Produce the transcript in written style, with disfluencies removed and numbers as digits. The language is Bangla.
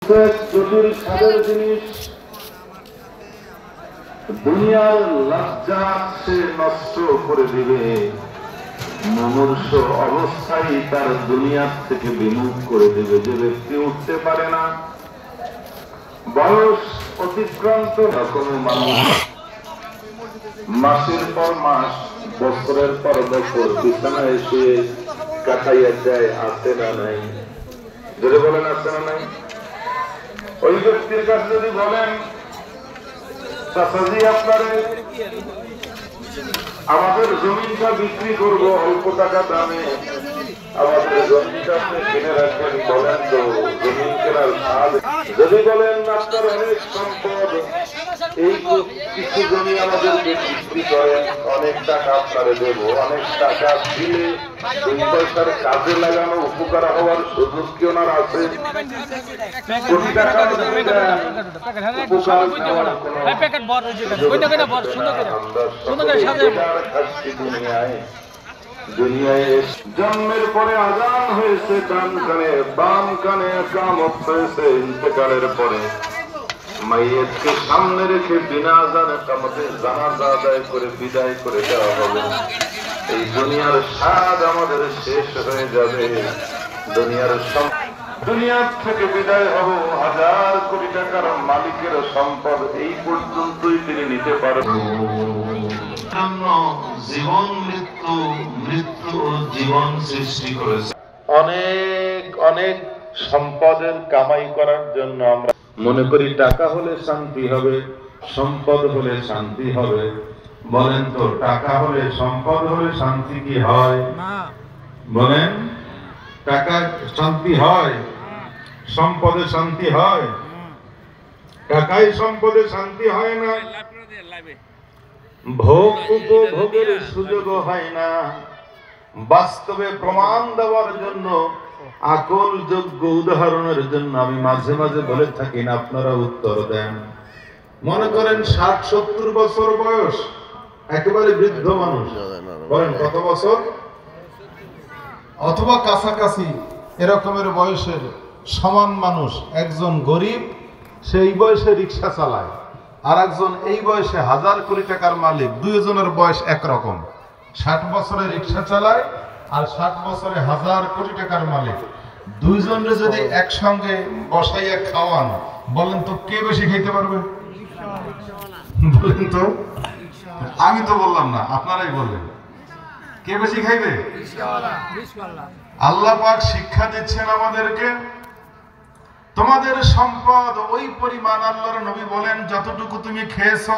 জটিল স্বাদের জিনিস, দুনিয়ার লজ্জা সে নষ্ট করে দিবে, মনুষ্য অবস্থায় তার দুনিয়ার থেকে বিমুখ করে দেবে। যে ব্যক্তি উঠতে পারে না, বয়স অতিক্রান্ত রকমের মানুষ মাসের পর মাস, বছরের পর বছর বিছানায় এসে কাটাইয়া যায়, আছে না নাই? যদি বলেন আছে না নাই? ওই ব্যক্তির কাছে যদি বলেন চাচাজি আপনারে আমাদের জমিটা বিক্রি করব অল্প টাকা দামে, আমাদের জমিটা আপনি কিনে রাখবেন, বলেন তো জমি কেনার স্বাদ? যদি বলেন আপনার অনেক সম্পদ, এই কিছু জমি আমাদের বিক্রি করেন, অনেক টাকা আপনারে দেব, অনেক টাকা দিলে এই পয়সার কাজে লাগানো উপকার হওয়ার সুযোগ কি ওনার আছে? কোটি টাকা জন্মের পরে আজান হয়েছে ডান কানে, বাম কানে কামত হয়েছে ইন্তেকালের পরে, মাইয়েতকে সামনে রেখে বিনা আজানে কামতে জানাজা আদায় করে বিদায় করে দেওয়া হবে। এই দুনিয়ার স্বাদ আমাদের শেষ হয়ে যাবে, দুনিয়ার থেকে বিদায় হব, 1000 কোটি টাকার মালিকের সম্পদ এই পর্যন্তই তিনি নিতে পারবেন। জীবন মৃত্যু, মৃত্যু ও জীবন সৃষ্টি করেছে। অনেক অনেক সম্পদের কামাই করার জন্য আমরা মনে করি টাকা হলে শান্তি হবে, সম্পদ হলে শান্তি হবে। বলেন তো টাকা হলে সম্পদ হলে শান্তি কি হয়? বলেন, টাকা শান্তি হয়, সম্পদে শান্তি হয়? টাকাই সম্পদে শান্তি হয় না, ভোগ উপভোগের সুযোগ হয় না। বাস্তবে প্রমাণ দেওয়ার জন্য, আকল যোগ্য উদাহরণের জন্য আমি মাঝে মাঝে বলে থাকি না, আপনারা উত্তর দেন। মনে করেন 60-70 বছর বয়স, একেবারে বৃদ্ধ মানুষ, বলেন কত বছর? অথবা কাছাকাছি এরকমের বয়সের সমান মানুষ, একজন গরিব সেই বয়সে রিক্সা চালায়, আর একজন এই বয়সে 1000 কোটি টাকার মালিক, দুইজনের বয়স একরকম। 60 বছরে রিক্সা চালায় আর 60 বছরে 1000 কোটি টাকার মালিক, দুইজনের যদি একসঙ্গে বসাইয়া খাওয়ান, বলেন তো কে বেশি খেতে পারবে? বলেন তো, আমি তো বললাম না, আপনারাই বললেন, কে বেশি খাইবে? আল্লাহ পাক শিক্ষা দিচ্ছেন আমাদেরকে, তোমাদের সম্পদ ওই পরিমাণ, আল্লাহর নবী বলেন যতটুকু তুমি খেয়েছো